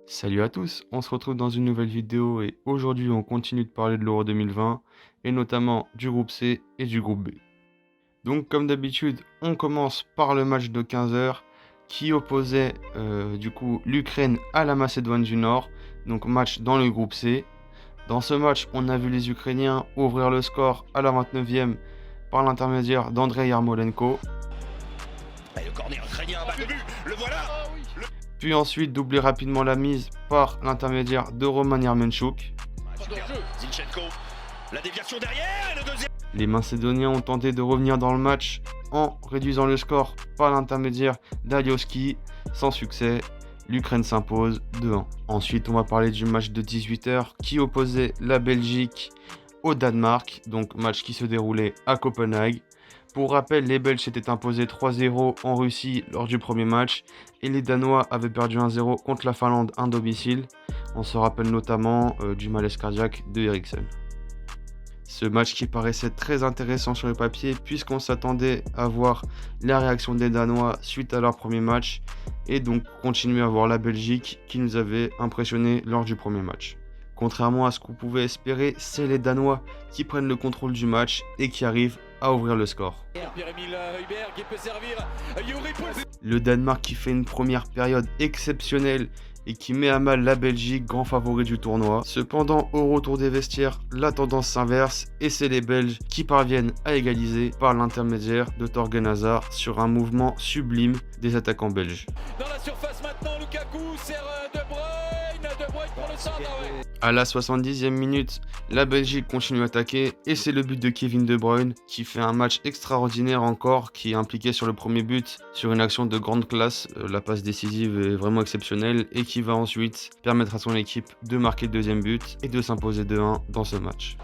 Salut à tous, on se retrouve dans une nouvelle vidéo et aujourd'hui on continue de parler de l'Euro 2020 et notamment du groupe C et du groupe B. Donc comme d'habitude, on commence par le match de 15 heures qui opposait du coup l'Ukraine à la Macédoine du Nord, donc match dans le groupe C. Dans ce match, on a vu les Ukrainiens ouvrir le score à la 29e par l'intermédiaire d'Andrei Yarmolenko. Et le corner ukrainien, balle de but, le voilà. Puis ensuite doubler rapidement la mise par l'intermédiaire de Roman Yaremchuk. Super. Zinchenko, la déviation derrière, et le deuxième. Les Macédoniens ont tenté de revenir dans le match en réduisant le score par l'intermédiaire d'Alioski, sans succès. L'Ukraine s'impose 2-1. Ensuite, on va parler du match de 18h qui opposait la Belgique au Danemark, donc match qui se déroulait à Copenhague. Pour rappel, les Belges s'étaient imposés 3-0 en Russie lors du premier match et les Danois avaient perdu 1-0 contre la Finlande à domicile. On se rappelle notamment du malaise cardiaque de Eriksen. Ce match qui paraissait très intéressant sur le papier puisqu'on s'attendait à voir la réaction des Danois suite à leur premier match et donc continuer à voir la Belgique qui nous avait impressionné lors du premier match. Contrairement à ce qu'on pouvait espérer, c'est les Danois qui prennent le contrôle du match et qui arrivent à ouvrir le score. Le Danemark qui fait une première période exceptionnelle et qui met à mal la Belgique, grand favori du tournoi. Cependant, au retour des vestiaires, la tendance s'inverse et c'est les Belges qui parviennent à égaliser par l'intermédiaire de Thorgan Hazard sur un mouvement sublime des attaquants belges. Dans la surface maintenant, Lukaku sert De Bruyne pour le centre. À la 70e minute, la Belgique continue à attaquer et c'est le but de Kevin De Bruyne qui fait un match extraordinaire encore, qui est impliqué sur le premier but sur une action de grande classe. La passe décisive est vraiment exceptionnelle et qui va ensuite permettre à son équipe de marquer le deuxième but et de s'imposer 2-1 dans ce match.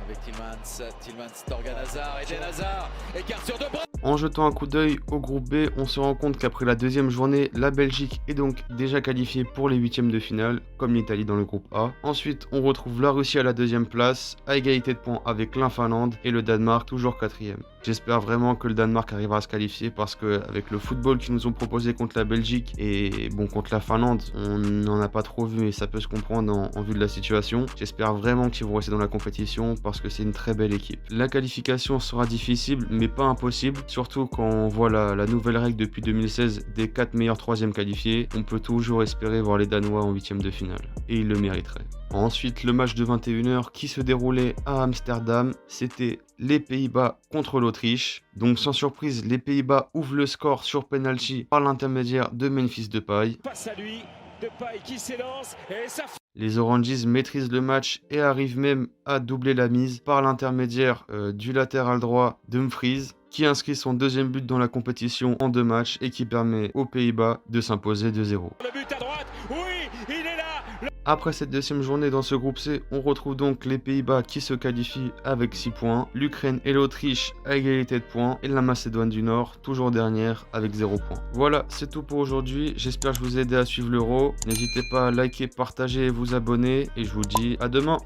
Avec Tillmans, Thorgan Hazard, Eden Hazard, écart sur De Bruyne. En jetant un coup d'œil au groupe B, on se rend compte qu'après la deuxième journée, la Belgique est donc déjà qualifiée pour les huitièmes de finale, comme l'Italie dans le groupe A. Ensuite, on retrouve la Russie à la deuxième place, à égalité de points avec la Finlande et le Danemark toujours quatrième. J'espère vraiment que le Danemark arrivera à se qualifier parce qu'avec le football qu'ils nous ont proposé contre la Belgique et bon contre la Finlande, on n'en a pas trop vu et ça peut se comprendre en vue de la situation. J'espère vraiment qu'ils vont rester dans la compétition parce que c'est une très belle équipe. La qualification sera difficile mais pas impossible, surtout quand on voit la nouvelle règle depuis 2016 des 4 meilleurs troisièmes qualifiés. On peut toujours espérer voir les Danois en huitième de finale et ils le mériteraient. Ensuite, le match de 21h qui se déroulait à Amsterdam, c'était les Pays-Bas contre l'Autriche. Donc sans surprise, les Pays-Bas ouvrent le score sur penalty par l'intermédiaire de Memphis Depay. Passe à lui, Depay qui s'élance et ça. Les Oranges maîtrisent le match et arrivent même à doubler la mise par l'intermédiaire du latéral droit Dumfries qui inscrit son deuxième but dans la compétition en 2 matchs et qui permet aux Pays-Bas de s'imposer 2-0. Le but à droite, oui, il est là. Après cette deuxième journée dans ce groupe C, on retrouve donc les Pays-Bas qui se qualifient avec 6 points, l'Ukraine et l'Autriche à égalité de points et la Macédoine du Nord toujours dernière avec 0 points. Voilà, c'est tout pour aujourd'hui, j'espère que je vous ai aidé à suivre l'Euro. N'hésitez pas à liker, partager et vous abonner et je vous dis à demain.